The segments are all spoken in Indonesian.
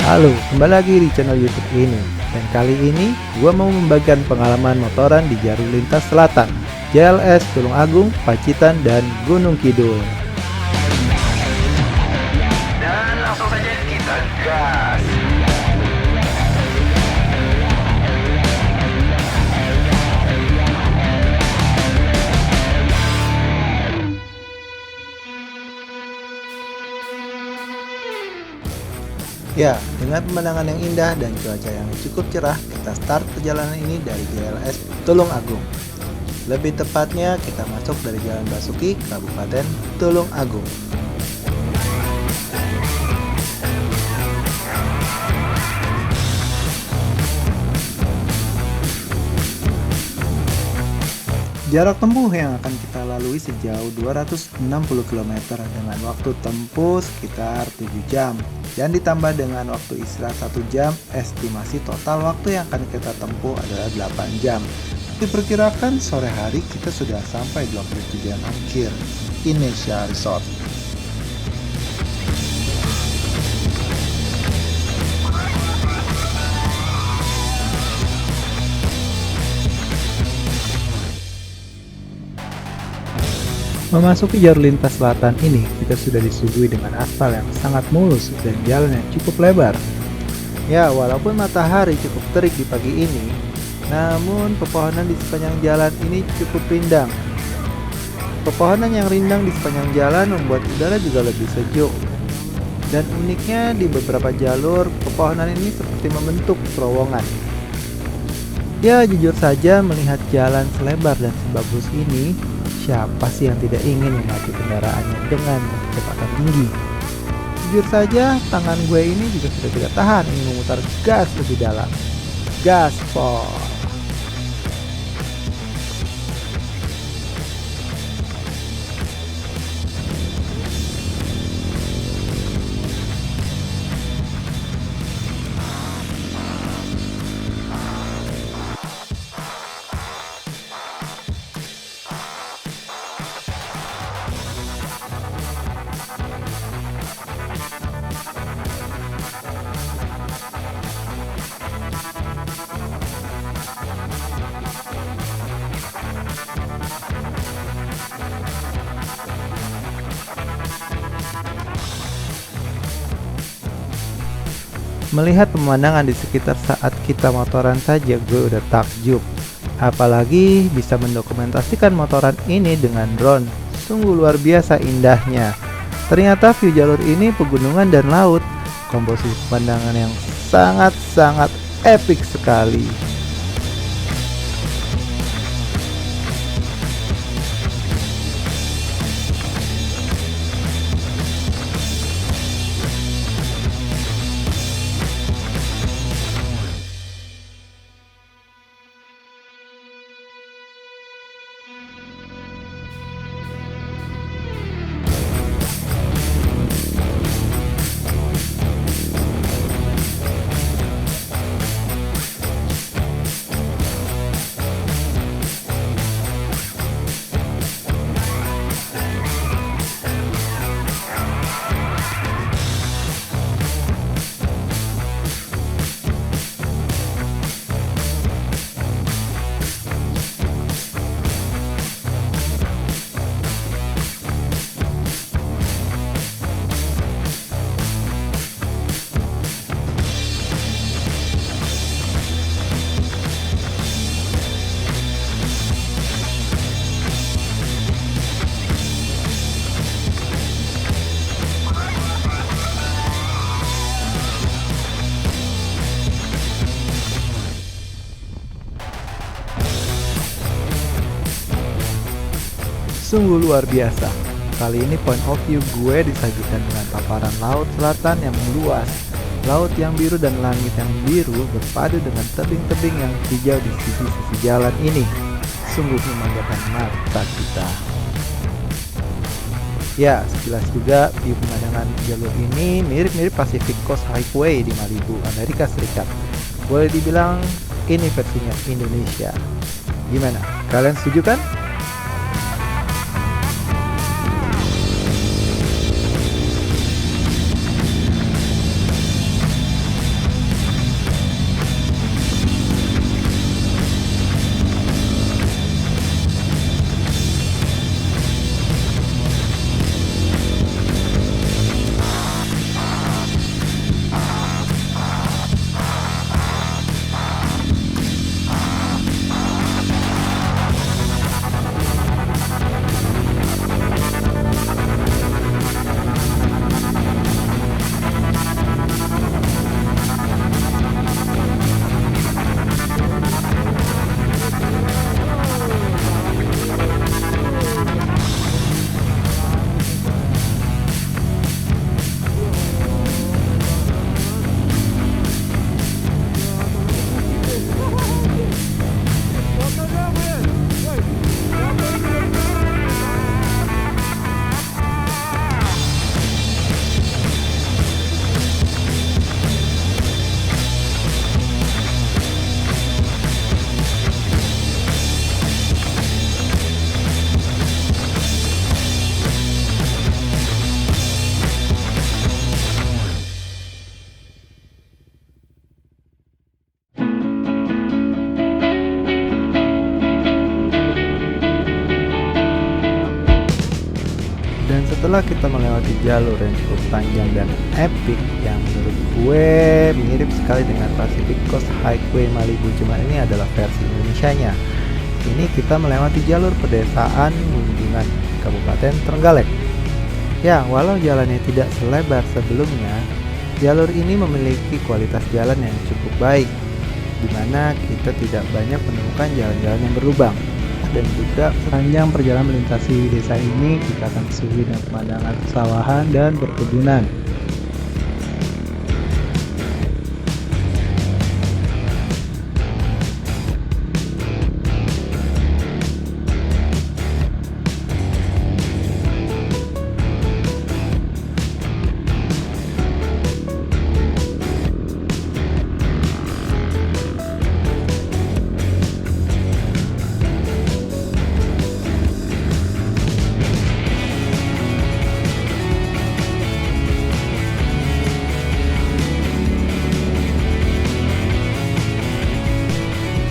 Halo, kembali lagi di channel YouTube ini. Dan kali ini gua mau membagikan pengalaman motoran di jalur lintas selatan, JLS Tulung Agung, Pacitan, dan Gunung Kidul. Dan langsung saja kita gas. Ya, dengan pemandangan yang indah dan cuaca yang cukup cerah, kita start perjalanan ini dari JLS Tulung Agung. Lebih tepatnya, kita masuk dari Jalan Basuki, Kabupaten Tulung Agung. Jarak tempuh yang akan kita lalui sejauh 260 km dengan waktu tempuh sekitar 7 jam. Dan ditambah dengan waktu istirahat 1 jam, estimasi total waktu yang akan kita tempuh adalah 8 jam. Diperkirakan sore hari kita sudah sampai di lokasi tujuan akhir, Indonesia Resort. Memasuki jalur lintas selatan ini, kita sudah disuguhi dengan aspal yang sangat mulus dan jalan yang cukup lebar. Ya, walaupun matahari cukup terik di pagi ini, namun pepohonan di sepanjang jalan ini cukup rindang. Pepohonan yang rindang di sepanjang jalan membuat udara juga lebih sejuk. Dan uniknya di beberapa jalur, pepohonan ini seperti membentuk terowongan. Ya, jujur saja melihat jalan selebar dan sebagus ini, siapa sih yang tidak ingin memacu kendaraannya dengan kecepatan tinggi? Jujur saja, tangan gue ini juga sudah tidak tahan ingin memutar gas lebih dalam. Gaspol. Melihat pemandangan di sekitar saat kita motoran saja gue udah takjub. Apalagi bisa mendokumentasikan motoran ini dengan drone. Sungguh luar biasa indahnya. Ternyata view jalur ini pegunungan dan laut. Komposisi pemandangan yang sangat-sangat epic sekali. Sungguh luar biasa. Kali ini point of view gue disajikan dengan paparan laut selatan yang luas. Laut yang biru dan langit yang biru berpadu dengan tebing-tebing yang hijau di sisi-sisi jalan ini. Sungguh memanjakan mata kita. Ya, sekilas juga view pemandangan jalur ini mirip-mirip Pacific Coast Highway di Malibu, Amerika Serikat. Boleh dibilang ini versinya Indonesia. Gimana? Kalian setuju kan? setelah kita melewati jalur yang cukup panjang dan epic yang menurut gue mirip sekali dengan Pacific Coast Highway Malibu, cuma ini adalah versi Indonesianya. Ini kita melewati jalur pedesaan Gunungan Kabupaten Trenggalek. Ya, walau jalannya tidak selebar sebelumnya, jalur ini memiliki kualitas jalan yang cukup baik, di mana kita tidak banyak menemukan jalan-jalan yang berlubang. Dan juga sepanjang perjalanan melintasi desa ini kita akan disuguhi dengan pemandangan persawahan dan perkebunan.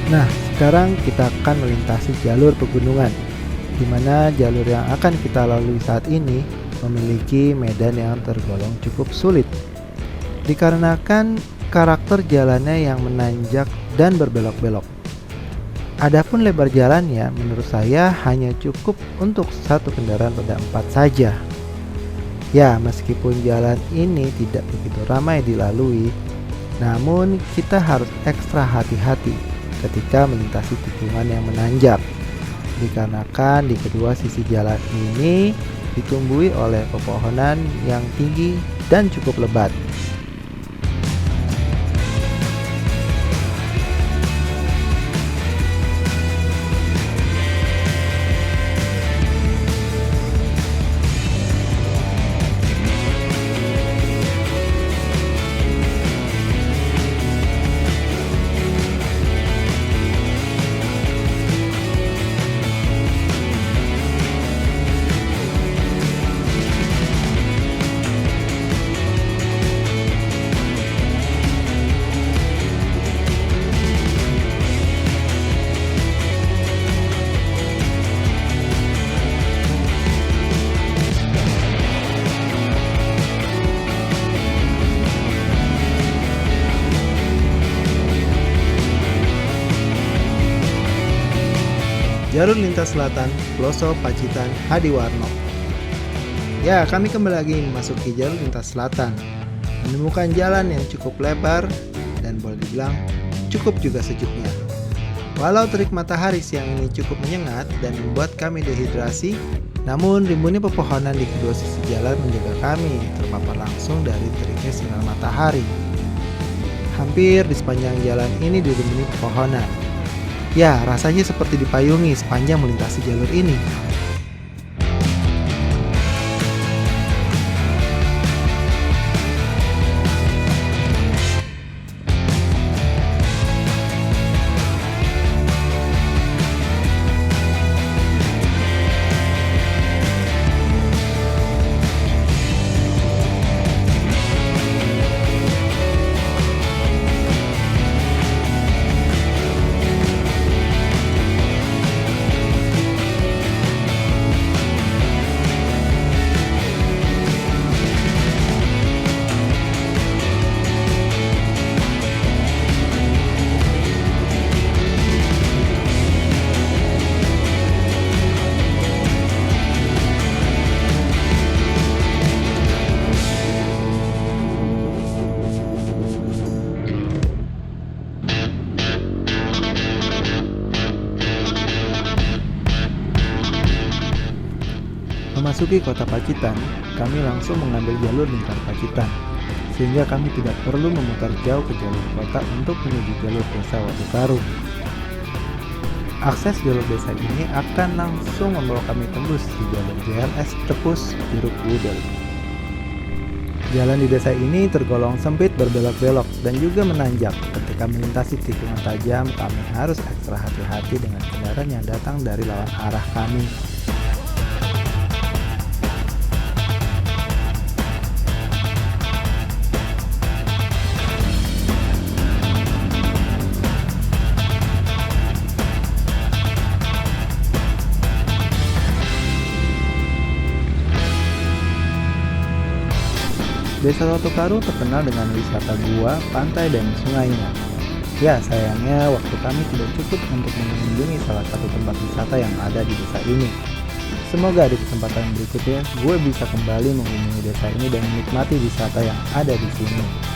Nah, sekarang kita akan melintasi jalur pegunungan, di mana jalur yang akan kita lalui saat ini memiliki medan yang tergolong cukup sulit, dikarenakan karakter jalannya yang menanjak dan berbelok-belok. Adapun lebar jalannya menurut saya hanya cukup untuk satu kendaraan roda 4 saja. Ya, meskipun jalan ini tidak begitu ramai dilalui, namun kita harus ekstra hati-hati ketika melintasi tikungan yang menanjak, dikarenakan di kedua sisi jalan ini ditumbuhi oleh pepohonan yang tinggi dan cukup lebat. Jalur lintas selatan Ploso Pacitan Hadiwarno. Ya, kami kembali lagi memasuki jalur lintas selatan, menemukan jalan yang cukup lebar dan boleh dibilang cukup juga sejuknya. Walau terik matahari siang ini cukup menyengat dan membuat kami dehidrasi, namun rimbunnya pepohonan di kedua sisi jalan menjaga kami terpapar langsung dari teriknya sinar matahari. Hampir di sepanjang jalan ini diliputi pepohonan. Ya, rasanya seperti dipayungi sepanjang melintasi jalur ini. Memasuki kota Pacitan, kami langsung mengambil jalur lingkar Pacitan, sehingga kami tidak perlu memutar jauh ke jalur kota untuk menuju jalur desa Wadukaro. Akses jalur desa ini akan langsung membawa kami tembus di jalur JLS Tepus Jeruk Wudel. Jalan di desa ini tergolong sempit, berbelok-belok, dan juga menanjak. Ketika melintasi tikungan tajam, kami harus ekstra hati-hati dengan kendaraan yang datang dari lawan arah kami. Desa Watukaru terkenal dengan wisata gua, pantai, dan sungainya. Ya, sayangnya waktu kami tidak cukup untuk mengunjungi salah satu tempat wisata yang ada di desa ini. Semoga di kesempatan berikutnya gue bisa kembali mengunjungi desa ini dan menikmati wisata yang ada di sini.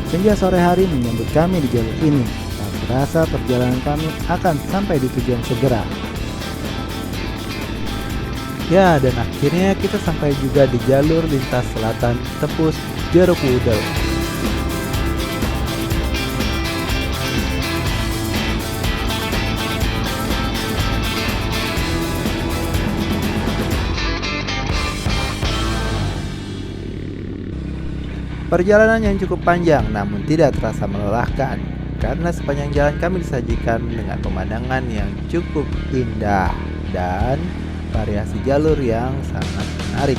Senja sore hari menyambut kami di jalur ini. Tak terasa perjalanan kami akan sampai di tujuan segera. Ya, dan akhirnya kita sampai juga di jalur lintas selatan Tepus Jeruk Udel. Perjalanan yang cukup panjang namun tidak terasa melelahkan karena sepanjang jalan kami disajikan dengan pemandangan yang cukup indah dan variasi jalur yang sangat menarik.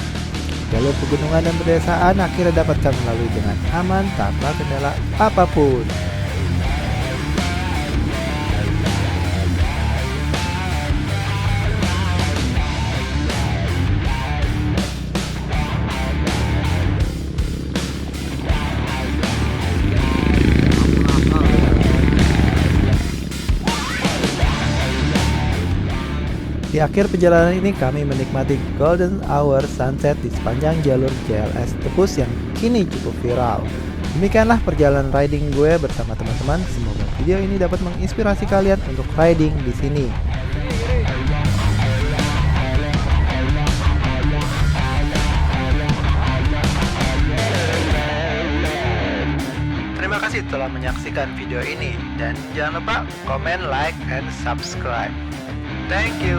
Jalur pegunungan dan pedesaan akhirnya dapat kami lalui dengan aman tanpa kendala apapun. Di akhir perjalanan ini kami menikmati golden hour sunset di sepanjang jalur JLS Tepus yang kini cukup viral. Demikianlah perjalanan riding gue bersama teman-teman. Semoga video ini dapat menginspirasi kalian untuk riding di sini. Terima kasih telah menyaksikan video ini dan jangan lupa komen, like, and subscribe. Thank you.